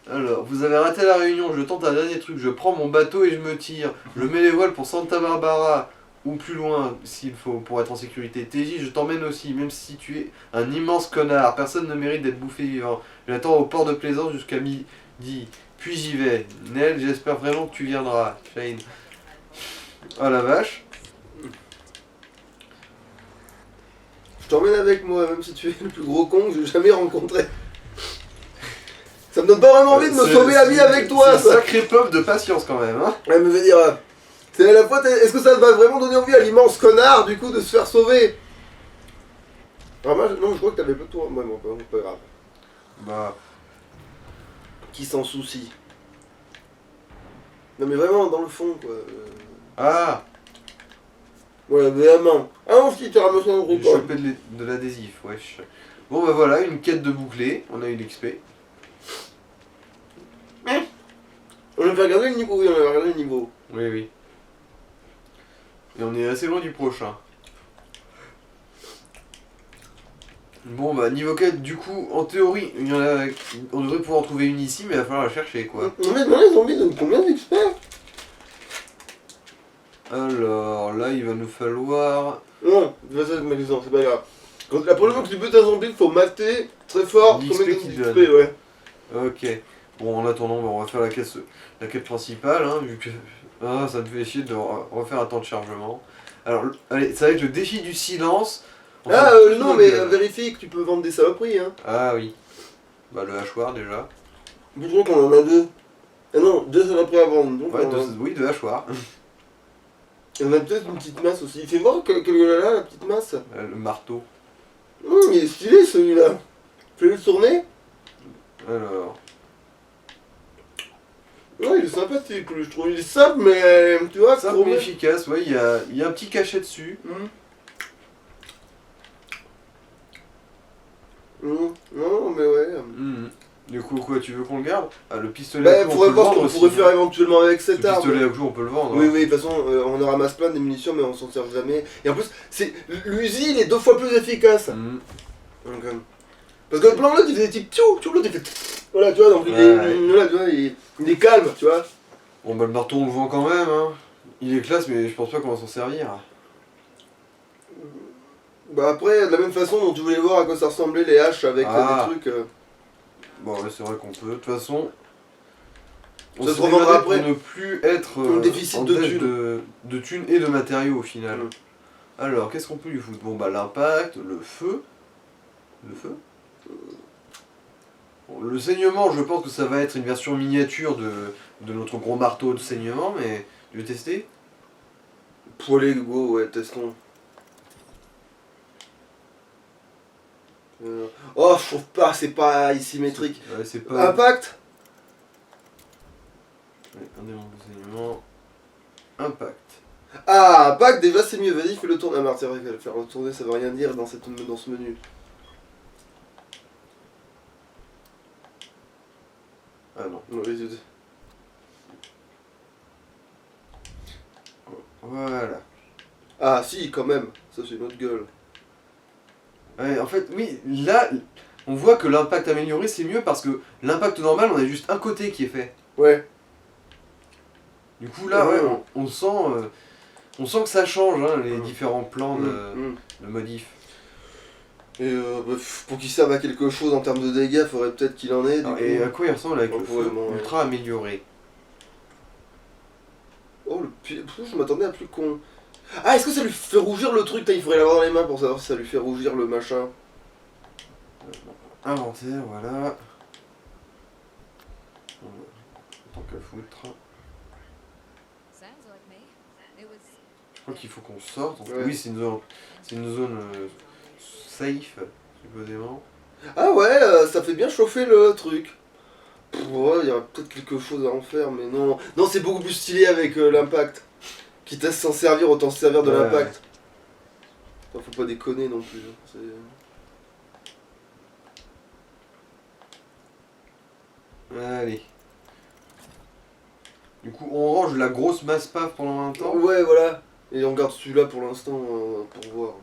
Alors, vous avez raté la réunion, je tente un dernier truc, je prends mon bateau et je me tire. Je mets les voiles pour Santa Barbara, ou plus loin s'il faut, pour être en sécurité. TJ, je t'emmène aussi, même si tu es un immense connard. Personne ne mérite d'être bouffé vivant. J'attends au port de plaisance jusqu'à midi. Puis j'y vais. Nell, j'espère vraiment que tu viendras. Shane. Oh la vache. Je t'emmène avec moi, même si tu es le plus gros con que j'ai jamais rencontré. Ça me donne pas vraiment envie de me sauver la vie avec toi, C'est ça. un sacré peuple de patience quand même, hein. Ouais, mais je veux dire, c'est à la fois, est-ce que ça va vraiment donner envie à l'immense connard, du coup, de se faire sauver? Ah, moi, non, je crois que t'avais pas toi, moi, bon, pas grave. Bah, Qui s'en soucie? Non, mais vraiment, dans le fond, quoi. ah, Ouais, vraiment. Ah non, si, t'as ramassé un gros j'ai quoi. chopé de l'adhésif, wesh. Bon bah voilà, une quête de bouclé, on a eu l'XP. On avait regardé le niveau, oui, on avait regardé le niveau. Oui, oui. Et on est assez loin du prochain. Bon bah niveau quête, du coup, en théorie, il y en a, on devrait pouvoir en trouver une ici, mais il va falloir la chercher quoi. On a demandé les zombies de combien d'experts? Alors là, il va nous falloir... Non, vas-y, c'est pas grave. Quand la prochaine fois que tu butes un zombie, il faut mater très fort, L'XP combien qu'il d'XP, donne. ouais. Ok. Bon, en attendant, bah, on va faire la quête principale, hein, vu que... Ah, ça me fait chier de refaire un temps de chargement. Alors, allez, c'est vrai que le défi du silence... on Ah, fait tout non, nos mais gueules. vérifie que tu peux vendre des saloperies, hein. Ah oui. Bah le hachoir déjà. Je crois qu'on en a deux. Ah non, 2 semaines après à vendre. Donc, Ouais, oui, 2 hachoirs. et on a peut-être une petite masse aussi. Fais voir quelle est là, la petite masse. Le marteau. Il est stylé celui-là. Fais-le tourner. Alors. Ouais, il est sympathique, lui, je trouve. Il est simple, mais tu vois, Simple mais efficace, ouais, il y a un petit cachet dessus. Non, mais ouais. Du coup, quoi, tu veux qu'on le garde? Ah, le pistolet Bah, à clous, on peut faudrait le voir ce vendre qu'on aussi, pourrait faire hein. éventuellement avec Le cette arme. pistolet à clous, on peut le vendre. Oui, hein. oui, de toute façon, on en ramasse plein des munitions, mais on s'en sert jamais. Et en plus, l'usine il est 2 fois plus efficace. Donc, parce que le plan l'autre, il fait des petits piou, l'autre il fait. Voilà, tu vois, donc voilà, tu vois, il est calme, tu vois. Bon, bah, le marteau, on le vend quand même, hein. Il est classe, mais je pense pas qu'on va s'en servir. Bah après, de la même façon dont tu voulais voir à quoi ça ressemblait les haches avec des trucs. Bon, ouais, c'est vrai qu'on peut. De toute façon, on Ça se s'est revendra démerdé après. pour ne plus être En déficit en de dette thunes. de thunes et de matériaux au final. Mm. Alors, qu'est-ce qu'on peut lui foutre? Bon, bah, l'impact, le feu. Le feu? Bon, le saignement, je pense que ça va être une version miniature de notre gros marteau de saignement, mais tu veux tester? Pour les go, ouais, testons. Oh, je trouve pas, c'est pas symétrique. Ouais, c'est pas. Impact. Ouais, un démon de saignement. Impact. Ah, impact, déjà c'est mieux, vas-y, fais le tourner. Ah, merde, c'est vrai que le faire retourner, ça veut rien dire dans ce menu. Ah non. Voilà. Ah, si, quand même, ça c'est une autre gueule. Ouais, en fait, oui, là, on voit que l'impact amélioré, c'est mieux parce que l'impact normal, on a juste un côté qui est fait. Ouais. Du coup, là, ouais, on sent que ça change, hein, les Mm. différents plans de modif. Et pour qu'il serve à quelque chose en termes de dégâts, faudrait peut-être qu'il en ait. Et à quoi il ressemble avec le feu ouais. ultra amélioré? Oh, le pied. Je m'attendais à plus con. Ah, est-ce que ça lui fait rougir le truc? Il faudrait l'avoir dans les mains pour savoir si ça lui fait rougir le machin. Inventaire, voilà. Tant qu'à foutre. Je crois qu'il faut qu'on sorte. Ouais. Oui, c'est une zone safe, supposément. Ah ouais, ça fait bien chauffer le truc. Ouais, il y aurait peut-être quelque chose à en faire, mais non. Non, c'est beaucoup plus stylé avec l'impact. Quitte à s'en servir, autant se servir de Ouais. l'impact. Enfin, faut pas déconner non plus. Hein. Allez. Du coup, on range la grosse masse paf pendant un temps. Ouais, voilà. Et on garde celui-là pour l'instant pour voir.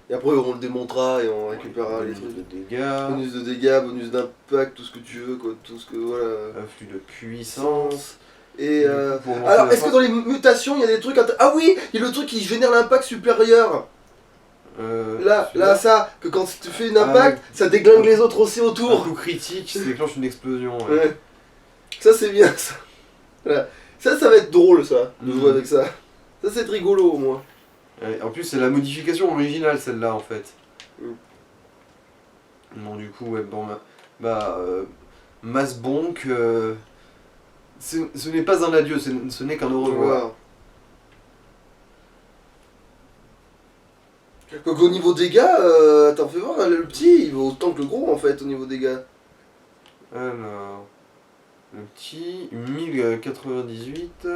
Et après, on le démontera et on récupérera les Bonus trucs. de dégâts, Bonus de dégâts, bonus d'impact, tout ce que tu veux, quoi. Tout ce que. Voilà. afflux de puissance. Et Du coup, pour monter alors, la est-ce que dans les mutations, il y a des trucs. Ah oui, il y a le truc qui génère l'impact supérieur. Là, ça, que quand tu fais une impact, ça déglingue les autres aussi Un autour. coup critique, ça déclenche une explosion. Ouais. Ça, c'est bien, ça. Voilà. Ça va être drôle, ça, de jouer avec ça. Ça, c'est rigolo, au moins. Ouais, en plus, c'est la modification originale, celle-là, en fait. Bon, du coup, ouais, bon, Mass Bonk, ce n'est pas un adieu, ce n'est qu'un au revoir. Donc au niveau dégâts, attends, fais voir, le petit, il vaut autant que le gros, en fait, au niveau dégâts. Alors, le petit, 1098,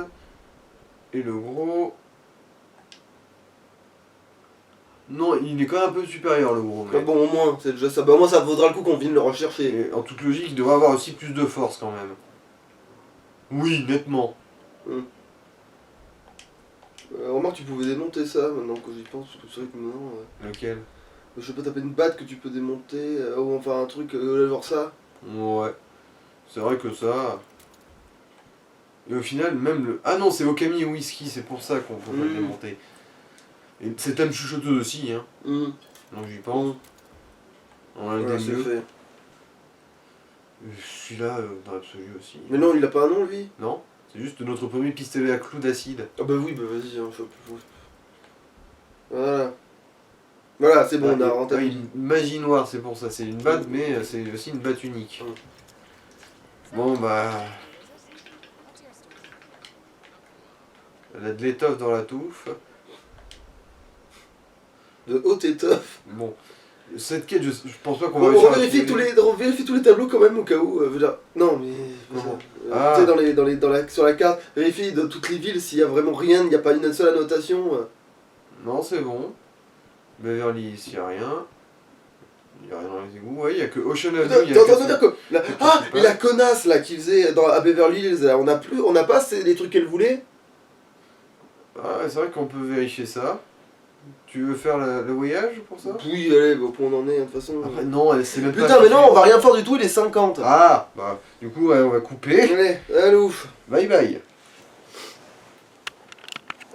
et le gros... Non, il est quand même un peu supérieur, le gros. Mais... Ah bon, au moins, c'est déjà ça. Bah, au moins, ça vaudra le coup qu'on vienne le rechercher. Et en toute logique, il devrait avoir aussi plus de force, quand même. Oui, nettement. Remarque, tu pouvais démonter ça, maintenant que j'y pense, parce que c'est vrai que maintenant... Lequel? Je sais pas, taper une batte que tu peux démonter, ou enfin un truc, genre ça. Ouais. C'est vrai que ça... Et au final, même le... Ah non, c'est Okami Whisky, c'est pour ça qu'on peut pas le démonter. Et c'est Thème Chuchoteuse aussi, hein. Donc j'y pense. On a le C'est fait. Celui-là, dans l'absolu aussi. Mais non, il a pas un nom, lui. Non, c'est juste notre premier pistolet à clous d'acide. Ah bah oui, bah vas-y, hein, Voilà. Voilà, c'est bon, on a rentabilisé. Une magie noire, c'est pour ça. C'est une batte, mais c'est aussi une batte unique. Bon, bah... Elle a de l'étoffe dans la touffe. De haute étoffe. Bon, cette quête, je pense pas qu'on On va réussir à la vérifie trouver. on vérifie tous les tableaux quand même au cas où. Je veux dire, non mais. Comment Tu sais, sur la carte, vérifie dans toutes les villes s'il y a vraiment rien, il n'y a pas une seule annotation. Non, c'est bon. Beverly Hills, il n'y a rien. Il n'y a rien dans les égouts. Ouais, il n'y a que Ocean Avenue. T'es en train de dire que. Ah, principal. et la connasse là qui faisait à Beverly Hills, là, on n'a pas les trucs qu'elle voulait. Ah, c'est vrai qu'on peut vérifier ça. Tu veux faire le voyage pour ça? Oui, allez, au point où on en est, de toute façon. Après, non, c'est même pas. Putain, mais non, on va rien faire du tout, il est 50. Ah, bah, du coup, ouais, on va couper. Allez, allez, ouf. Bye bye.